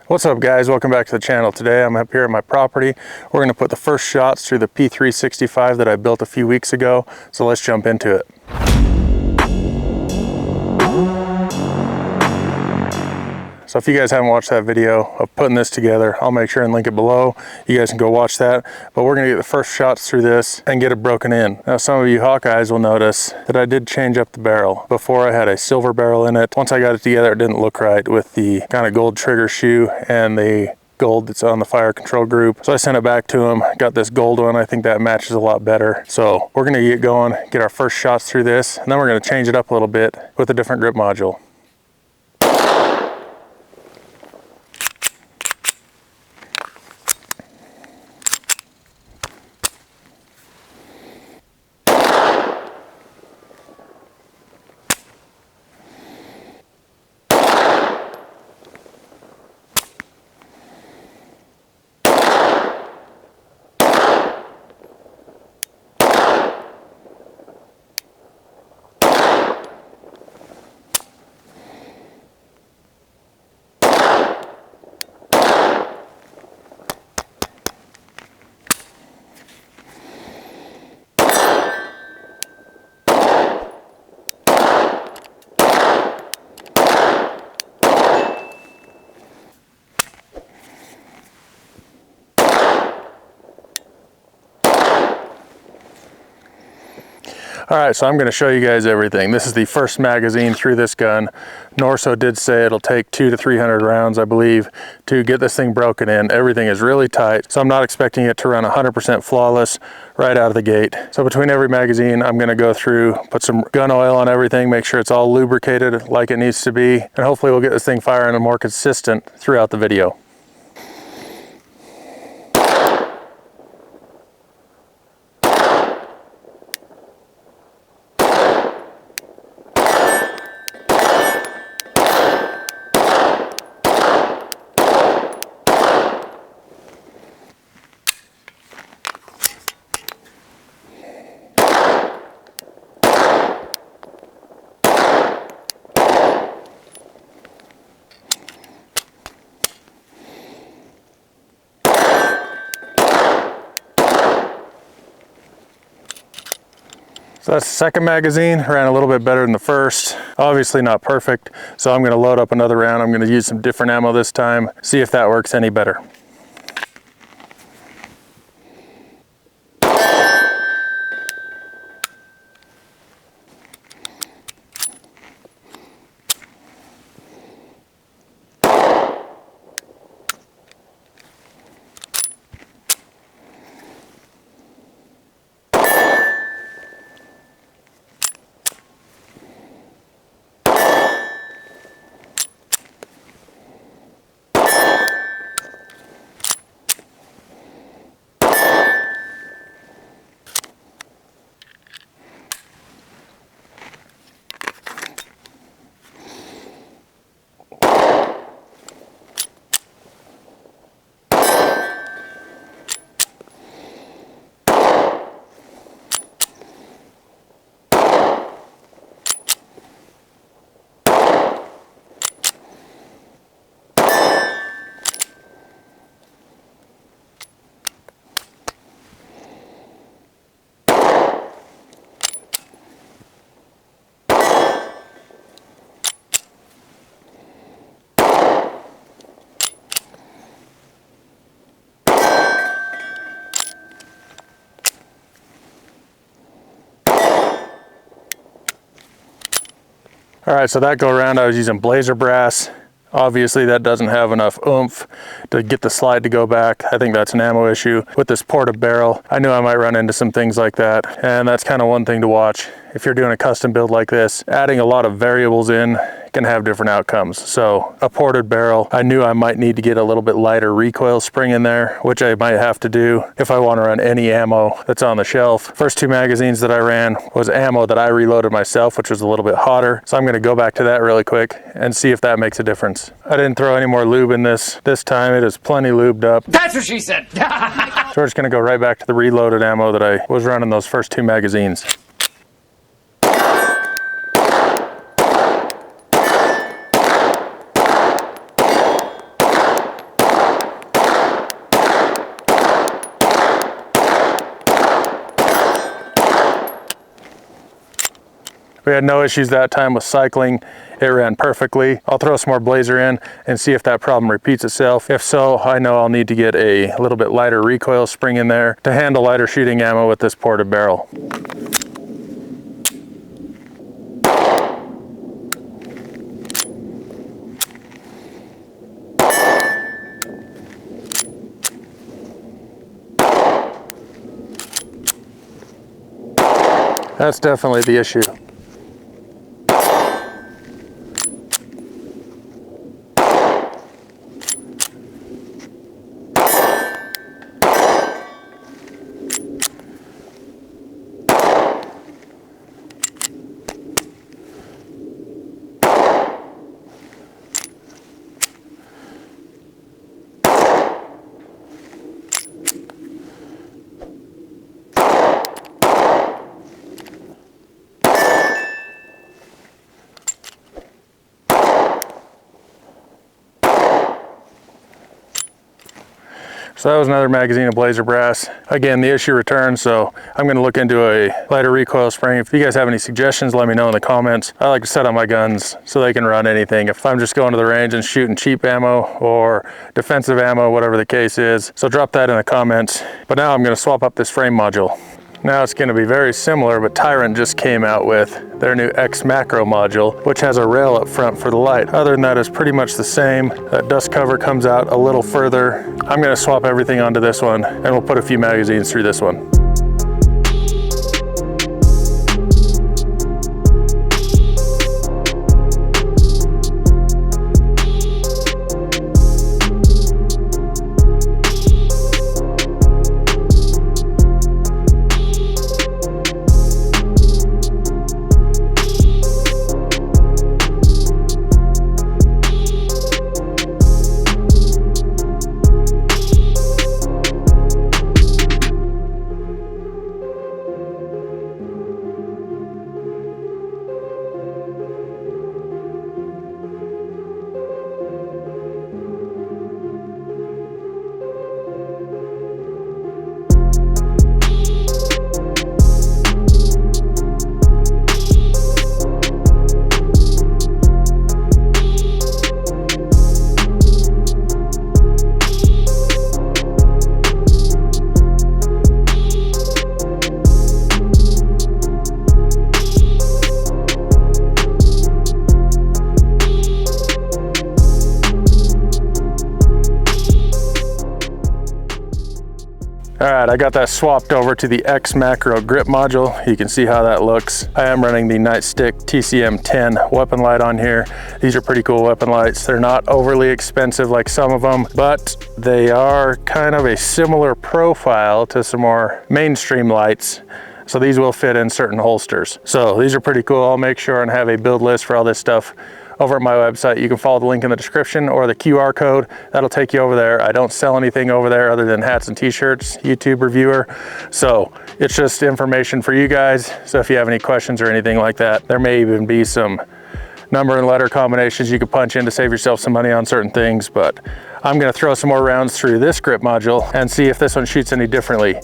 What's up guys, welcome back to the channel. Today I'm up here at my property. We're going to put the first shots through the P365 that I built a few weeks ago. So let's jump into it. So if you guys haven't watched that video of putting this together, I'll make sure and link it below. You guys can go watch that. But we're gonna get the first shots through this and get it broken in. Now some of you Hawkeyes will notice that I did change up the barrel. Before I had a silver barrel in it. Once I got it together, it didn't look right with the kind of gold trigger shoe and the gold that's on the fire control group. So I sent it back to him, got this gold one. I think that matches a lot better. So we're gonna get going, get our first shots through this, and then we're gonna change it up a little bit with a different grip module. All right, so I'm going to show you guys everything. This is the first magazine through this gun. Norso did say it'll take 200 to 300 rounds, I believe, to get this thing broken in. Everything is really tight, so I'm not expecting it to run 100% flawless right out of the gate. So between every magazine, I'm going to go through, put some gun oil on everything, make sure it's all lubricated like it needs to be, and hopefully we'll get this thing firing and more consistent throughout the video. So that's the second magazine, ran a little bit better than the first. Obviously not perfect, so I'm gonna load up another round. I'm gonna use some different ammo this time, see if that works any better. All right, so that go around I was using blazer brass. Obviously that doesn't have enough oomph to get the slide to go back. I think that's an ammo issue. With this ported barrel, I knew I might run into some things like that, and that's kind of one thing to watch. If you're doing a custom build like this, adding a lot of variables in can have different outcomes. So a ported barrel, I knew I might need to get a little bit lighter recoil spring in there, which I might have to do if I want to run any ammo that's on the shelf. First two magazines that I ran was ammo that I reloaded myself, which was a little bit hotter. So I'm going to go back to that really quick and see if that makes a difference. I didn't throw any more lube in this time. It is plenty lubed up. That's what she said. So we're just going to go right back to the reloaded ammo that I was running those first two magazines. We had no issues that time with cycling. It ran perfectly. I'll throw some more Blazer in and see if that problem repeats itself. If so, I know I'll need to get a little bit lighter recoil spring in there to handle lighter shooting ammo with this ported barrel. That's definitely the issue. So that was another magazine of Blazer brass. Again, the issue returns, so I'm gonna look into a lighter recoil spring. If you guys have any suggestions, let me know in the comments. I like to set on my guns so they can run anything. If I'm just going to the range and shooting cheap ammo or defensive ammo, whatever the case is. So drop that in the comments. But now I'm gonna swap up this frame module. Now it's going to be very similar, but Tyrant just came out with their new xmacro module, which has a rail up front for the light. Other than that, it's pretty much the same. That dust cover comes out a little further. I'm going to swap everything onto this one, and we'll put a few magazines through this one. All right, I got that swapped over to the xmacro grip module. You can see how that looks. I am running the Nightstick TCM 10 weapon light on here. These are pretty cool weapon lights. They're not overly expensive like some of them, but they are kind of a similar profile to some more mainstream lights. So these will fit in certain holsters. So these are pretty cool. I'll make sure and have a build list for all this stuff over at my website. You can follow the link in the description or the QR code. That'll take you over there. I don't sell anything over there other than hats and t-shirts, YouTube reviewer. So it's just information for you guys. So if you have any questions or anything like that, there may even be some number and letter combinations you could punch in to save yourself some money on certain things. But I'm gonna throw some more rounds through this grip module and see if this one shoots any differently.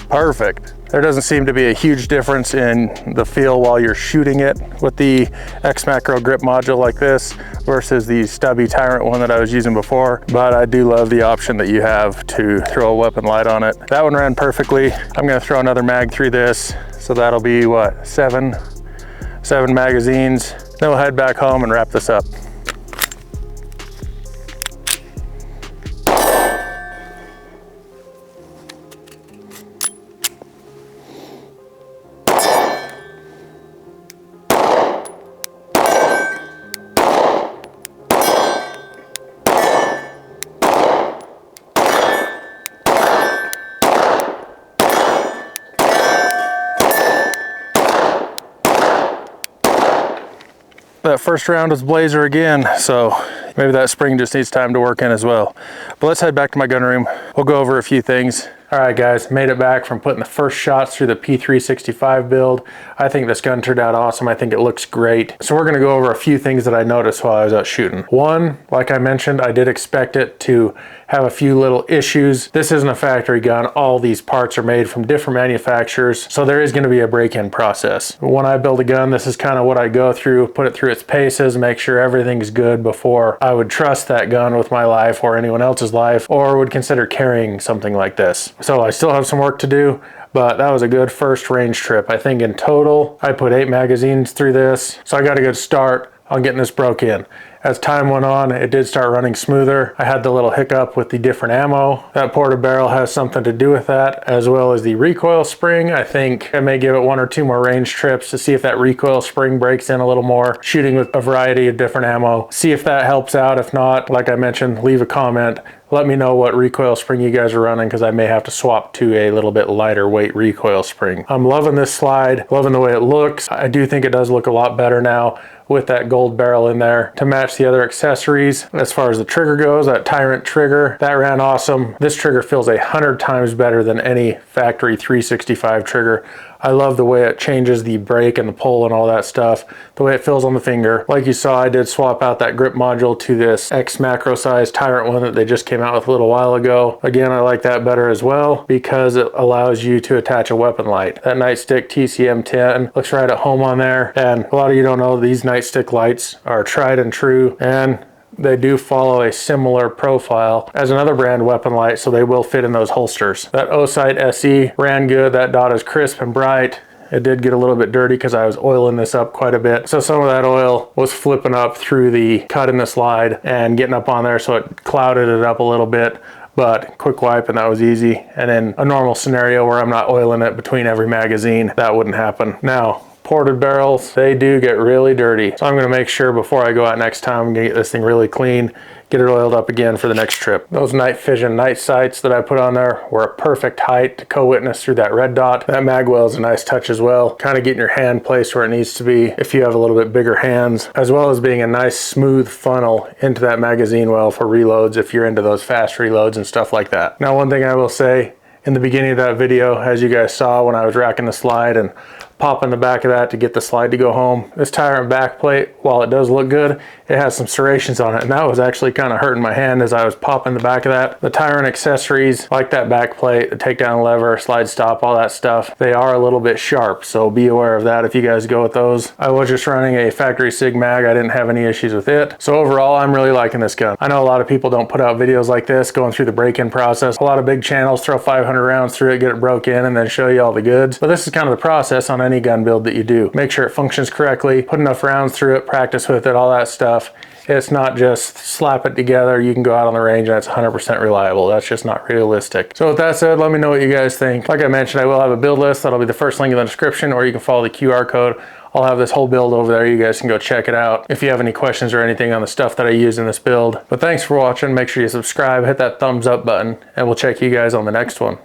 Perfect. There doesn't seem to be a huge difference in the feel while you're shooting it with the xmacro grip module like this versus the stubby Tyrant one that I was using before. But I do love the option that you have to throw a weapon light on it. That one ran perfectly. I'm gonna throw another mag through this. So that'll be what, seven magazines. Then we'll head back home and wrap this up. That first round was Blazer again, so Maybe that spring just needs time to work in as well. But let's head back to my gun room. We'll go over a few things. All right, guys, made it back from putting the first shots through the P365 build. I think this gun turned out awesome. I think it looks great. So we're gonna go over a few things that I noticed while I was out shooting. One, like I mentioned, I did expect it to have a few little issues. This isn't a factory gun. All these parts are made from different manufacturers, so there is gonna be a break-in process. When I build a gun, this is kind of what I go through, put it through its paces, make sure everything's good before I would trust that gun with my life or anyone else's life, or would consider carrying something like this. So I still have some work to do, but that was a good first range trip. I think in total, I put 8 magazines through this, so I got a good start on getting this broke in. As time went on, it did start running smoother. I had the little hiccup with the different ammo. That ported barrel has something to do with that, as well as the recoil spring. I think I may give it 1 or 2 more range trips to see if that recoil spring breaks in a little more, shooting with a variety of different ammo. See if that helps out. If not, like I mentioned, leave a comment. Let me know what recoil spring you guys are running, because I may have to swap to a little bit lighter weight recoil spring. I'm loving this slide, loving the way it looks. I do think it does look a lot better now with that gold barrel in there to match the other accessories. As far as the trigger goes, that Tyrant trigger, that ran awesome. This trigger feels 100 times better than any factory 365 trigger. I love the way it changes the break and the pull and all that stuff, the way it feels on the finger. Like you saw, I did swap out that grip module to this xmacro size Tyrant one that they just came out with a little while ago. Again, I like that better as well because it allows you to attach a weapon light. That nightstick TCM10 looks right at home on there, and a lot of you don't know these nightstick lights are tried and true, and they do follow a similar profile as another brand weapon light, so they will fit in those holsters. That O-Sight SE ran good. That dot is crisp and bright. It did get a little bit dirty because I was oiling this up quite a bit. So some of that oil was flipping up through the cut in the slide and getting up on there, so it clouded it up a little bit. But quick wipe and that was easy. And in a normal scenario where I'm not oiling it between every magazine, that wouldn't happen. Now, ported barrels, they do get really dirty. So I'm gonna make sure before I go out next time, I'm gonna get this thing really clean, get it oiled up again for the next trip. Those night vision night sights that I put on there were a perfect height to co-witness through that red dot. That mag well is a nice touch as well. Kind of getting your hand placed where it needs to be if you have a little bit bigger hands, as well as being a nice smooth funnel into that magazine well for reloads if you're into those fast reloads and stuff like that. Now, one thing I will say, in the beginning of that video, as you guys saw when I was racking the slide and popping the back of that to get the slide to go home, this Tyrant back plate, while it does look good, it has some serrations on it, and that was actually kind of hurting my hand as I was popping the back of that. The Tyrant accessories, like that back plate, the takedown lever, slide stop, all that stuff, they are a little bit sharp, so be aware of that if you guys go with those. I was just running a factory Sig mag. I didn't have any issues with it. So overall, I'm really liking this gun. I know a lot of people don't put out videos like this, going through the break-in process. A lot of big channels throw 500 rounds through it, get it broke in, and then show you all the goods. But this is kind of the process on any gun build that you do. Make sure it functions correctly, put enough rounds through it, practice with it, all that stuff. It's not just slap it together, you can go out on the range and it's 100% reliable. That's just not realistic. So with that said, let me know what you guys think. Like I mentioned, I will have a build list. That'll be the first link in the description, or you can follow the QR code. I'll have this whole build over there. You guys can go check it out if you have any questions or anything on the stuff that I use in this build. But thanks for watching. Make sure you subscribe, hit that thumbs up button, and we'll check you guys on the next one.